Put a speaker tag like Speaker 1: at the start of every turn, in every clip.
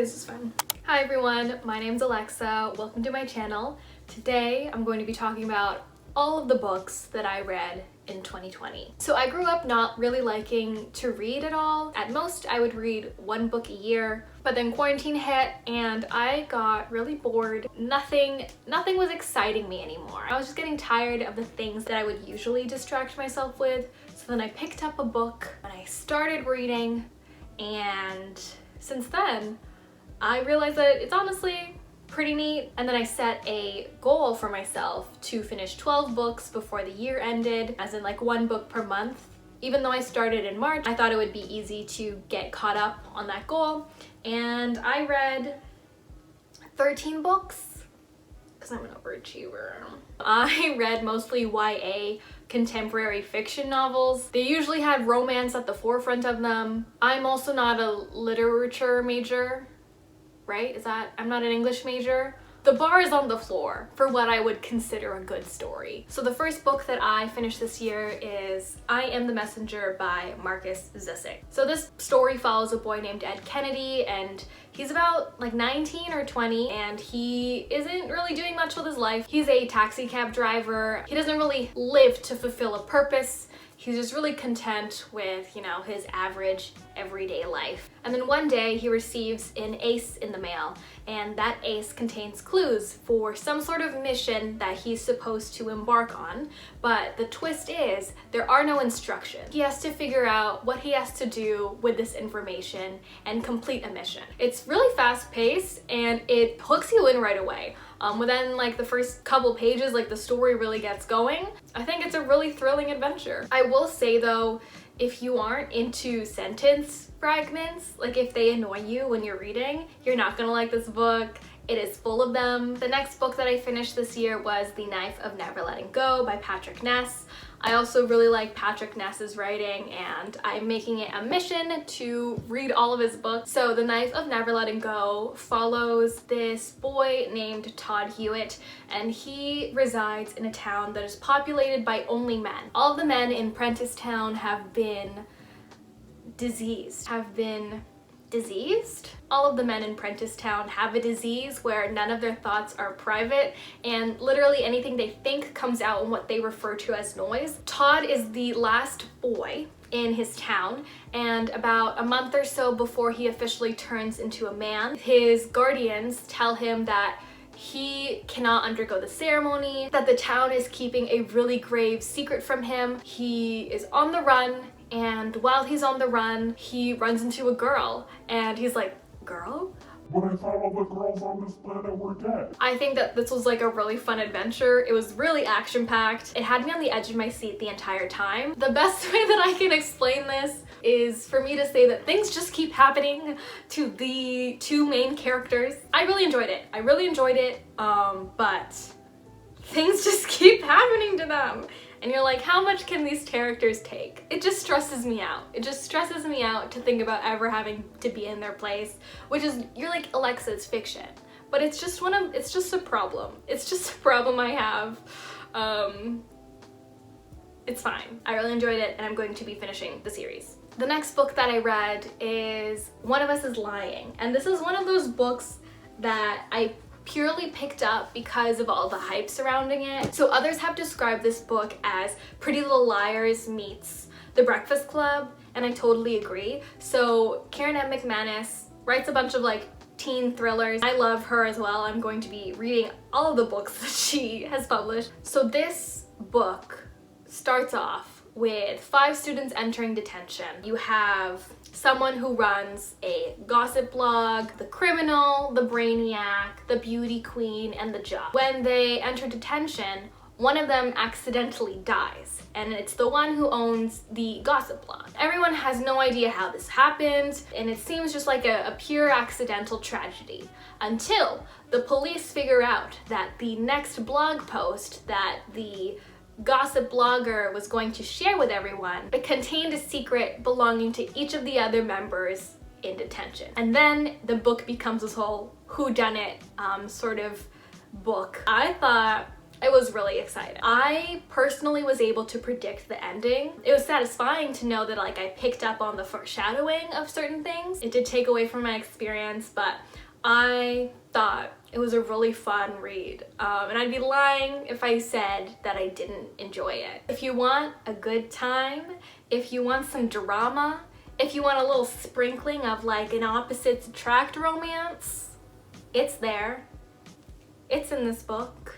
Speaker 1: this is fun. Hi everyone, my name's Alexa. Welcome to my channel. Today I'm going to be talking about all of the books that I read in 2020. So I grew up not really liking to read at all. At most I would read one book a year, but then quarantine hit and I got really bored. Nothing was exciting me anymore. I was just getting tired of the things that I would usually distract myself with. So then I picked up a book and I started reading, and since then I realized that it's honestly pretty neat. And then I set a goal for myself to finish 12 books before the year ended, as in like one book per month. Even though I started in March, I thought it would be easy to get caught up on that goal. And I read 13 books because I'm an overachiever. I read mostly YA contemporary fiction novels. They usually had romance at the forefront of them. I'm also not a literature major. Right? I'm not an English major. The bar is on the floor for what I would consider a good story. So the first book that I finished this year is I Am the Messenger by Marcus Zusak. So this story follows a boy named Ed Kennedy, and he's about like 19 or 20, and he isn't really doing much with his life. He's a taxi cab driver. He doesn't really live to fulfill a purpose. He's just really content with, his average everyday life. And then one day he receives an ace in the mail, and that ace contains clues for some sort of mission that he's supposed to embark on. But the twist is there are no instructions. He has to figure out what he has to do with this information and complete a mission. It's really fast paced and it hooks you in right away. Within like the first couple pages, like the story really gets going. I think it's a really thrilling adventure. I will say though, if you aren't into sentence fragments, like if they annoy you when you're reading, you're not gonna like this book. It is full of them. The next book that I finished this year was The Knife of Never Letting Go by Patrick Ness. I also really like Patrick Ness's writing, and I'm making it a mission to read all of his books. So The Knife of Never Letting Go follows this boy named Todd Hewitt, and he resides in a town that is populated by only men. All of the men in Prentice Town have been diseased. All of the men in Prentice Town have a disease where none of their thoughts are private, and literally anything they think comes out in what they refer to as noise. Todd is the last boy in his town, and about a month or so before he officially turns into a man, his guardians tell him that he cannot undergo the ceremony, that the town is keeping a really grave secret from him. He is on the run, and while he's on the run, he runs into a girl, and he's like, girl?
Speaker 2: But I thought all the girls on this planet were dead.
Speaker 1: I think that this was like a really fun adventure. It was really action-packed. It had me on the edge of my seat the entire time. The best way that I can explain this is for me to say that things just keep happening to the two main characters. I really enjoyed it, but things just keep happening to them. And you're like, how much can these characters take? It just stresses me out. It just stresses me out to think about ever having to be in their place, which is, you're like, Alexa, it's fiction. But it's just a problem. It's just a problem I have. It's fine. I really enjoyed it, and I'm going to be finishing the series. The next book that I read is One of Us is Lying. And this is one of those books that I purely picked up because of all the hype surrounding it. So others have described this book as Pretty Little Liars meets The Breakfast Club, and I totally agree. So Karen mcmanus writes a bunch of like teen thrillers. I love her as well. I'm going to be reading all of the books that she has published. So this book starts off with 5 students entering detention. You have someone who runs a gossip blog, the criminal, the brainiac, the beauty queen, and the jock. When they enter detention, one of them accidentally dies, and it's the one who owns the gossip blog. Everyone has no idea how this happened, and it seems just like a pure accidental tragedy, until the police figure out that the next blog post that the gossip blogger was going to share with everyone, it contained a secret belonging to each of the other members in detention. And then the book becomes this whole whodunit sort of book. I thought I was really excited. I personally was able to predict the ending. It was satisfying to know that like I picked up on the foreshadowing of certain things. It did take away from my experience, but I thought it was a really fun read. And I'd be lying if I said that I didn't enjoy it. If you want a good time, if you want some drama, if you want a little sprinkling of like an opposites attract romance, it's there. It's in this book.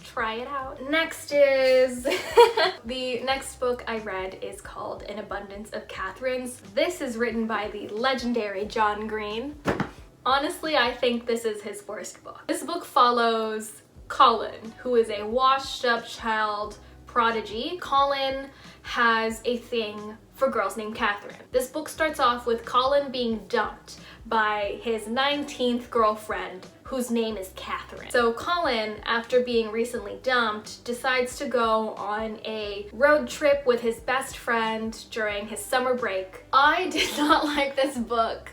Speaker 1: Try it out. Next is the next book I read is called An Abundance of Katherines. This is written by the legendary John Green. Honestly, I think this is his worst book. This book follows Colin, who is a washed up child prodigy. Colin has a thing for girls named Catherine. This book starts off with Colin being dumped by his 19th girlfriend, whose name is Catherine. So Colin, after being recently dumped, decides to go on a road trip with his best friend during his summer break. I did not like this book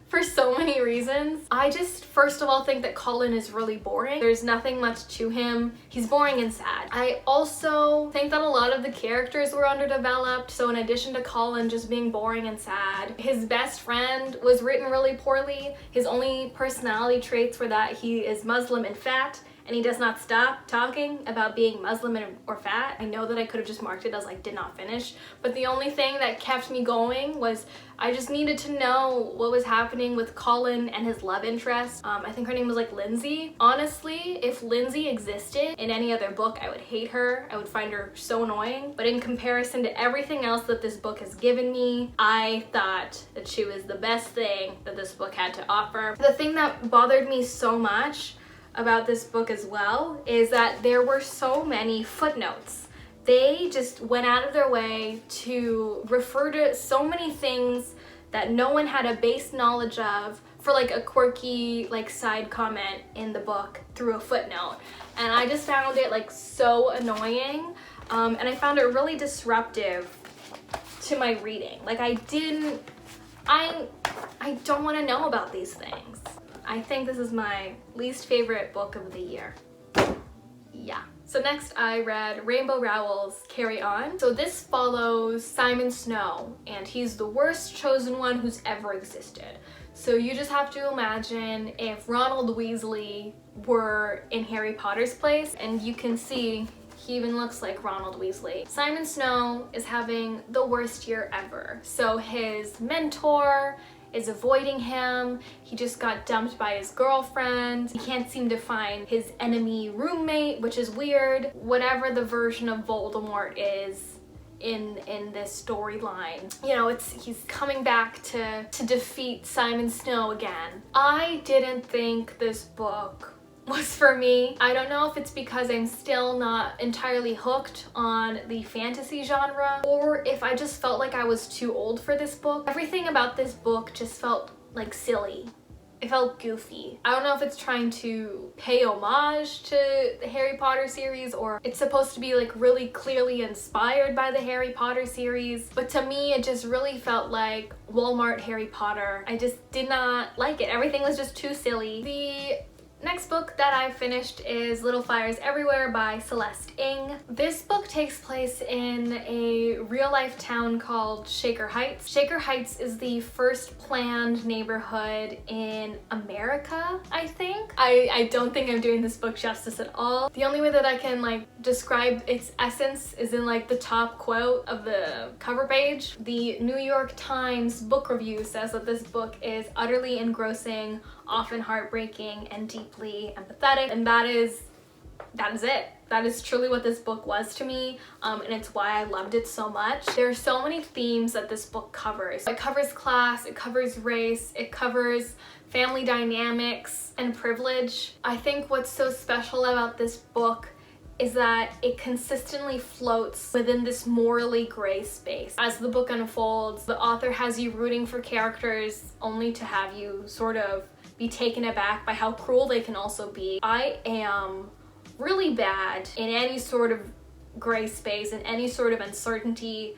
Speaker 1: for so many reasons. I just, first of all, think that Colin is really boring. There's nothing much to him. He's boring and sad. I also think that a lot of the characters were underdeveloped, so in addition to Colin just being boring and sad, his best friend was written really poorly. His only personality traits were that he is Muslim and fat, and he does not stop talking about being Muslim or fat. I know that I could have just marked it as like did not finish, but the only thing that kept me going was I just needed to know what was happening with Colin and his love interest. I think her name was like Lindsay. Honestly, if Lindsay existed in any other book, I would hate her. I would find her so annoying. But in comparison to everything else that this book has given me, I thought that she was the best thing that this book had to offer. The thing that bothered me so much about this book as well is that there were so many footnotes. They just went out of their way to refer to so many things that no one had a base knowledge of for like a quirky like side comment in the book through a footnote. And I just found it like so annoying, and I found it really disruptive to my reading. Like I don't want to know about these things. I think this is my least favorite book of the year. Yeah. So next I read Rainbow Rowell's Carry On. So this follows Simon Snow, and he's the worst chosen one who's ever existed. So you just have to imagine if Ronald Weasley were in Harry Potter's place, and you can see he even looks like Ronald Weasley. Simon Snow is having the worst year ever. So his mentor is avoiding him. He just got dumped by his girlfriend. He can't seem to find his enemy roommate, which is weird. Whatever the version of Voldemort is in this storyline, you know, he's coming back to defeat Simon Snow again. I didn't think this book was for me. I don't know if it's because I'm still not entirely hooked on the fantasy genre, or if I just felt like I was too old for this book. Everything about this book just felt like silly. It felt goofy. I don't know if it's trying to pay homage to the Harry Potter series, or it's supposed to be like really clearly inspired by the Harry Potter series, but to me it just really felt like Walmart Harry Potter. I just did not like it. Everything was just too silly. The next book that I finished is Little Fires Everywhere by Celeste Ng. This book takes place in a real-life town called Shaker Heights. Shaker Heights is the first planned neighborhood in America, I think. I don't think I'm doing this book justice at all. The only way that I can like describe its essence is in like the top quote of the cover page. The New York Times book review says that this book is utterly engrossing, often heartbreaking, and deeply empathetic, and that is it. That is truly what this book was to me, and it's why I loved it so much. There are so many themes that this book covers. It covers class, it covers race, it covers family dynamics and privilege. I think what's so special about this book is that it consistently floats within this morally gray space. As the book unfolds, the author has you rooting for characters only to have you sort of be taken aback by how cruel they can also be. I am really bad in any sort of gray space and any sort of uncertainty.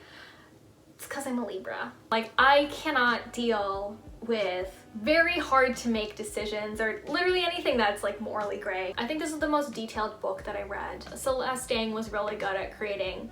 Speaker 1: It's because I'm a Libra. Like, I cannot deal with very hard to make decisions or literally anything that's like morally gray. I think this is the most detailed book that I read. Celeste was really good at creating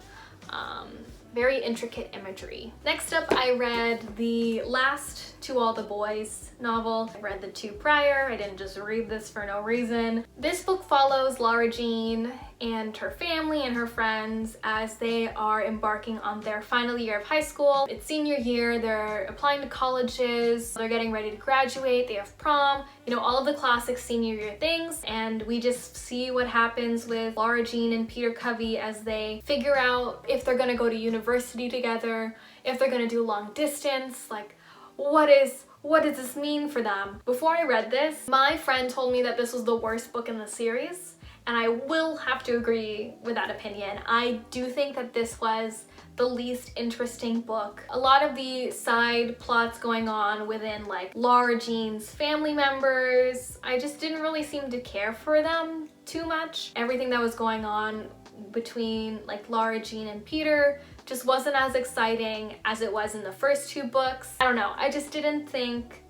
Speaker 1: very intricate imagery. Next up, I read the last To All the Boys novel. I read the two prior. I didn't just read this for no reason. This book follows Lara Jean and her family and her friends as they are embarking on their final year of high school. It's senior year, they're applying to colleges, they're getting ready to graduate, they have prom, you know, all of the classic senior year things, and we just see what happens with Lara Jean and Peter Covey as they figure out if they're gonna go to university together, if they're gonna do long distance, like what does this mean for them? Before I read this, my friend told me that this was the worst book in the series, and I will have to agree with that opinion. I do think that this was the least interesting book. A lot of the side plots going on within like Lara Jean's family members, I just didn't really seem to care for them too much. Everything that was going on between like Lara Jean and Peter just wasn't as exciting as it was in the first two books. I don't know, I just didn't think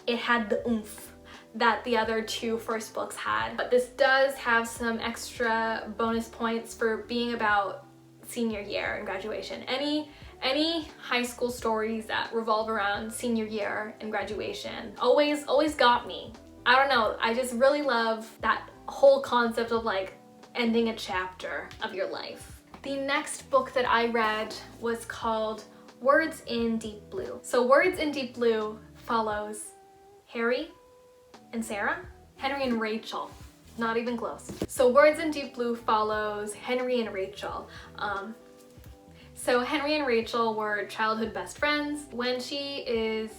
Speaker 1: it had the oomph that the other two first books had. But this does have some extra bonus points for being about senior year and graduation. Any high school stories that revolve around senior year and graduation always got me. I don't know, I just really love that whole concept of like ending a chapter of your life. The next book that I read was called Words in Deep Blue. So Words in Deep Blue follows Harry and Sarah, Henry and Rachel, not even close. So Words in Deep Blue follows Henry and Rachel. So Henry and Rachel were childhood best friends. When she is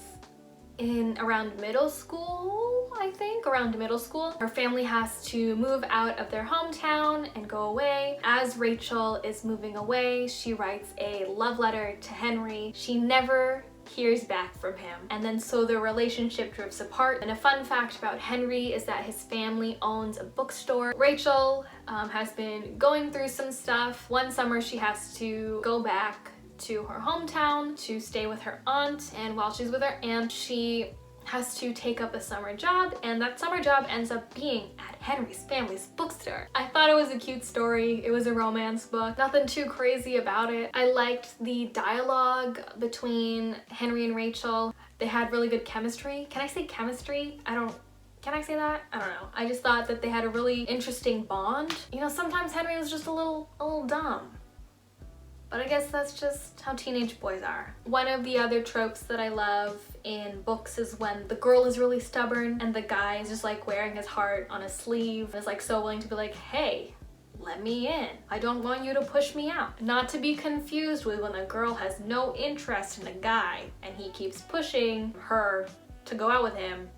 Speaker 1: in around middle school, I think, around middle school, her family has to move out of their hometown and go away. As Rachel is moving away, she writes a love letter to Henry. She never hears back from him, and then so their relationship drifts apart. And a fun fact about Henry is that his family owns a bookstore. Rachel has been going through some stuff. One summer she has to go back to her hometown to stay with her aunt, and while she's with her aunt, she has to take up a summer job, and that summer job ends up being at Henry's family's bookstore. I thought it was a cute story. It was a romance book. Nothing too crazy about it. I liked the dialogue between Henry and Rachel. They had really good chemistry. Can I say chemistry? Can I say that? I don't know. I just thought that they had a really interesting bond. You know, sometimes Henry was just a little dumb. But I guess that's just how teenage boys are. One of the other tropes that I love in books is when the girl is really stubborn and the guy is just like wearing his heart on his sleeve and is like so willing to be like, hey, let me in. I don't want you to push me out. Not to be confused with when a girl has no interest in a guy and he keeps pushing her to go out with him.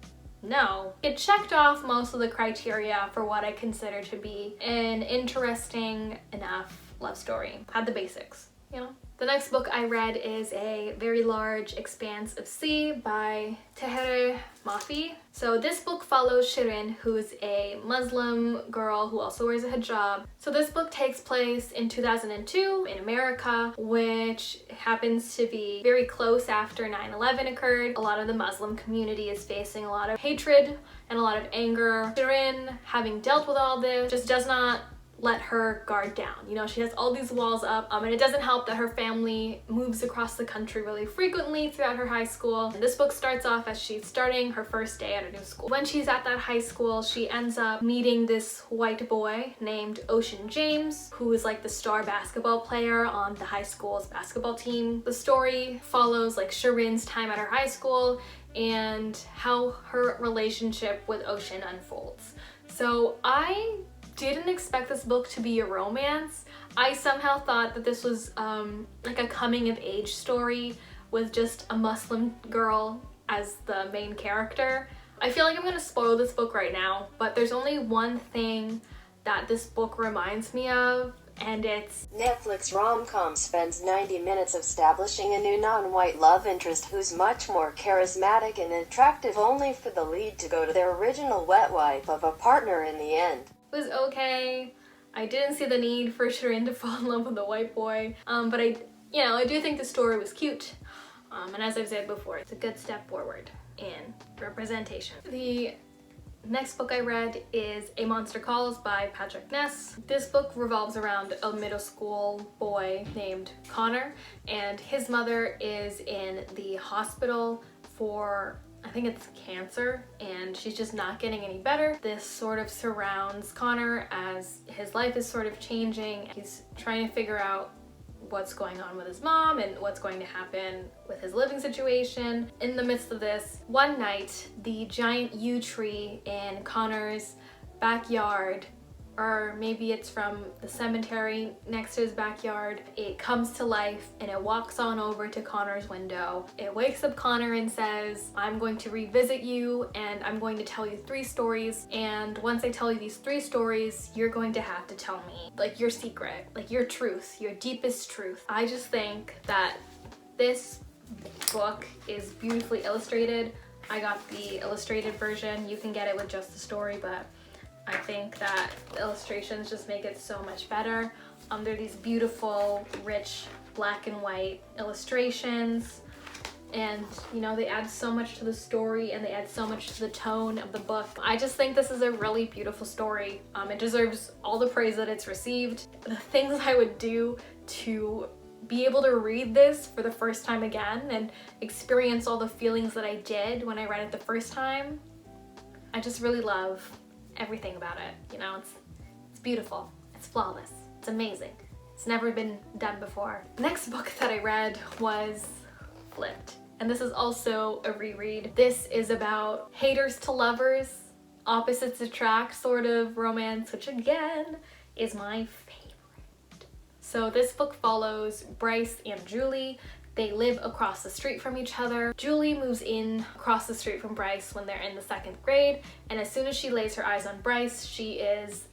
Speaker 1: No. It checked off most of the criteria for what I consider to be an interesting enough love story. Had the basics, you know? The next book I read is A Very Large Expanse of Sea by Tahereh Mafi. So this book follows Shirin, who's a Muslim girl who also wears a hijab. So this book takes place in 2002 in America, which happens to be very close after 9/11 occurred. A lot of the Muslim community is facing a lot of hatred and a lot of anger. Shirin, having dealt with all this, just does not let her guard down. You know, she has all these walls up, and it doesn't help that her family moves across the country really frequently throughout her high school. And this book starts off as she's starting her first day at a new school. When she's at that high school, she ends up meeting this white boy named Ocean James, who is like the star basketball player on the high school's basketball team. The story follows like Shirin's time at her high school and how her relationship with Ocean unfolds. So I didn't expect this book to be a romance. I somehow thought that this was like a coming of age story with just a Muslim girl as the main character. I feel like I'm gonna spoil this book right now, but there's only one thing that this book reminds me of, and it's
Speaker 3: Netflix rom-com spends 90 minutes establishing a new non-white love interest who's much more charismatic and attractive, only for the lead to go to their original wet wipe of a partner in the end.
Speaker 1: It was okay. I didn't see the need for Shirin to fall in love with a white boy, but you know, I do think the story was cute. And as I've said before, it's a good step forward in representation. The next book I read is A Monster Calls by Patrick Ness. This book revolves around a middle school boy named Connor, and his mother is in the hospital for, I think it's cancer, and she's just not getting any better. This sort of surrounds Connor as his life is sort of changing. He's trying to figure out what's going on with his mom and what's going to happen with his living situation. In the midst of this, one night, the giant yew tree in Connor's backyard, or maybe it's from the cemetery next to his backyard, it comes to life and it walks on over to Connor's window. It wakes up Connor and says, I'm going to revisit you and I'm going to tell you 3 stories, and once I tell you these 3 stories, you're going to have to tell me like your secret, like your truth, your deepest truth. I just think that this book is beautifully illustrated. I got the illustrated version. You can get it with just the story, but I think that the illustrations just make it so much better. They're these beautiful, rich, black and white illustrations, and you know, they add so much to the story and they add so much to the tone of the book. I just think this is a really beautiful story. It deserves all the praise that it's received. The things I would do to be able to read this for the first time again and experience all the feelings that I did when I read it the first time, I just really love everything about it. You know, it's beautiful, it's flawless, it's amazing. It's never been done before. The next book that I read was Flipped, and this is also a reread. This is about haters to lovers, opposites attract sort of romance, which again is my favorite. So this book follows Bryce and Julie. They live across the street from each other. Julie moves in across the street from Bryce when they're in the 2nd grade, and as soon as she lays her eyes on Bryce, she is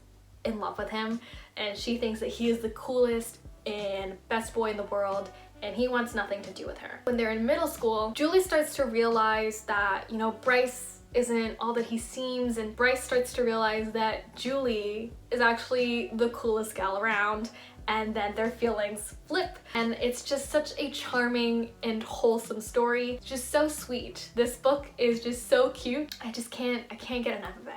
Speaker 1: in love with him, and she thinks that he is the coolest and best boy in the world, and he wants nothing to do with her. When they're in middle school, Julie starts to realize that, you know, Bryce isn't all that he seems, and Bryce starts to realize that Julie is actually the coolest gal around, and then their feelings flip. And it's just such a charming and wholesome story. It's just so sweet. This book is just so cute. I can't get enough of it.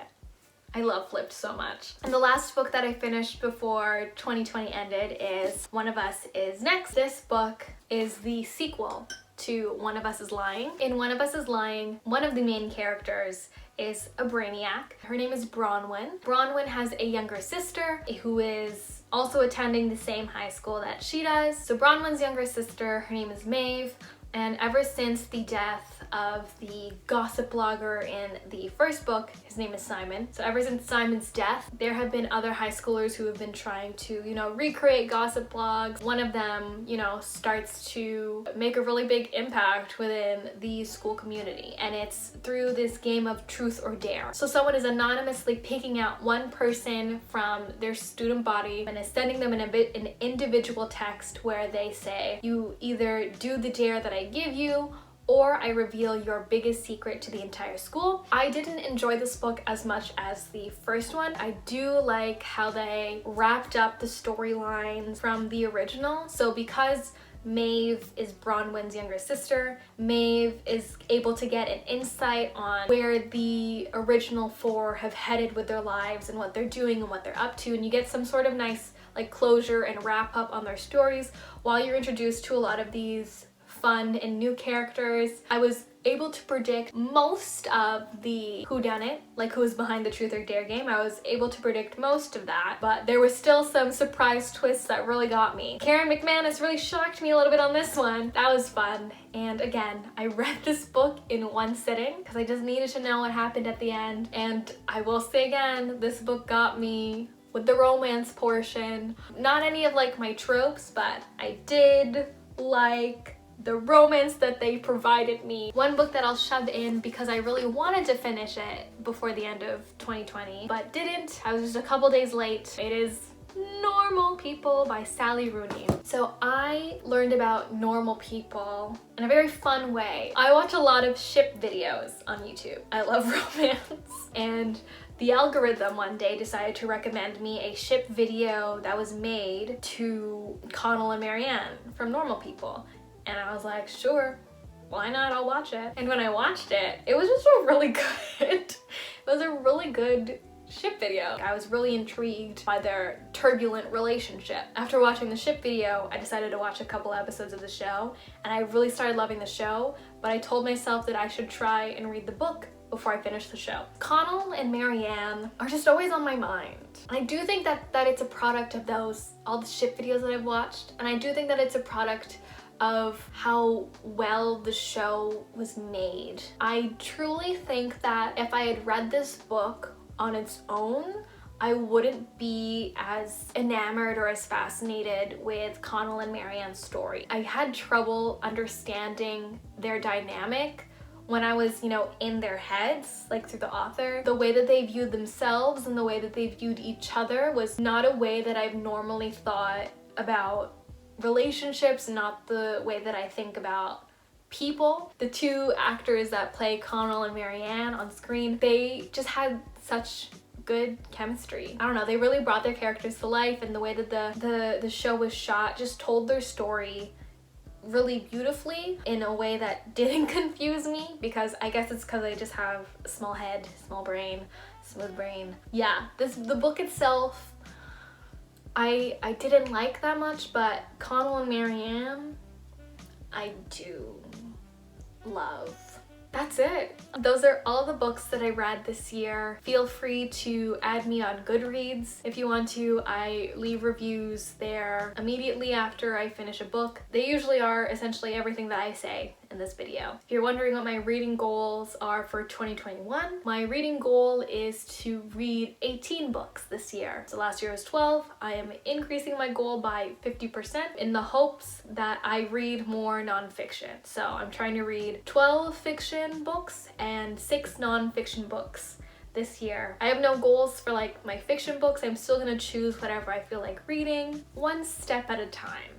Speaker 1: I love Flipped so much. And the last book that I finished before 2020 ended is One of Us Is Next. This book is the sequel to One of Us Is Lying. In One of Us Is Lying, one of the main characters is a brainiac. Her name is Bronwyn. Bronwyn has a younger sister who is also attending the same high school that she does. So Bronwyn's younger sister, her name is Maeve, and ever since the death of the gossip blogger in the first book, his name is Simon. So ever since Simon's death, there have been other high schoolers who have been trying to, you know, recreate gossip blogs. One of them, you know, starts to make a really big impact within the school community, and it's through this game of truth or dare. So someone is anonymously picking out one person from their student body and is sending them an individual text where they say, you either do the dare that I give you, or I reveal your biggest secret to the entire school. I didn't enjoy this book as much as the first one. I do like how they wrapped up the storylines from the original. So because Maeve is Bronwyn's younger sister, Maeve is able to get an insight on where the original 4 have headed with their lives and what they're doing and what they're up to, and you get some sort of nice like closure and wrap up on their stories while you're introduced to a lot of these fun and new characters. I was able to predict most of the whodunit, like who was behind the truth or dare game. I was able to predict most of that, but there was still some surprise twists that really got me. Karen McManus really shocked me a little bit on this one. That was fun. And again, I read this book in one sitting because I just needed to know what happened at the end. And I will say again, this book got me with the romance portion. Not any of like my tropes, but I did like the romance that they provided me. One book that I'll shove in because I really wanted to finish it before the end of 2020, but didn't. I was just a couple days late. It is Normal People by Sally Rooney. So I learned about normal people in a very fun way. I watch a lot of ship videos on YouTube. I love romance, and The algorithm one day decided to recommend me a ship video that was made to Connell and Marianne from Normal People. And I was like, sure, why not? I'll watch it. And when I watched it, it was just a really good, it was a really good ship video. I was really intrigued by their turbulent relationship. After watching the ship video, I decided to watch a couple episodes of the show, and I really started loving the show, but I told myself that I should try and read the book before I finish the show. Connell and Marianne are just always on my mind. And I do think that it's a product of all the ship videos that I've watched, and I do think that it's a product of how well the show was made. I truly think that if I had read this book on its own, I wouldn't be as enamored or as fascinated with Connell and Marianne's story. I had trouble understanding their dynamic when I was, in their heads, like through the author. The way that they viewed themselves and the way that they viewed each other was not a way that I've normally thought about relationships, not the way that I think about people. The two actors that play Connell and Marianne on screen, they just had such good chemistry. I don't know, they really brought their characters to life, and the way that the show was shot just told their story really beautifully in a way that didn't confuse me, because I guess it's because I just have a small head, small brain, smooth brain. Yeah, the book itself I didn't like that much, but Connell and Marianne I do love. That's it. Those are all the books that I read this year. Feel free to add me on Goodreads if you want to. I leave reviews there immediately after I finish a book. They usually are essentially everything that I say in this video. If you're wondering what my reading goals are for 2021, my reading goal is to read 18 books this year. So last year was 12. I am increasing my goal by 50% in the hopes that I read more nonfiction. So I'm trying to read 12 fiction books and 6 nonfiction books this year. I have no goals for like my fiction books. I'm still gonna choose whatever I feel like reading, one step at a time.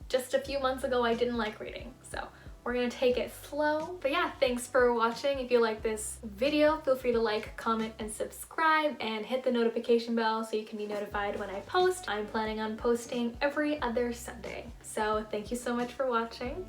Speaker 1: Just a few months ago I didn't like reading, so we're gonna take it slow. But yeah, thanks for watching. If you like this video, feel free to like, comment, and subscribe, and hit the notification bell so you can be notified when I post. I'm planning on posting every other Sunday. So thank you so much for watching.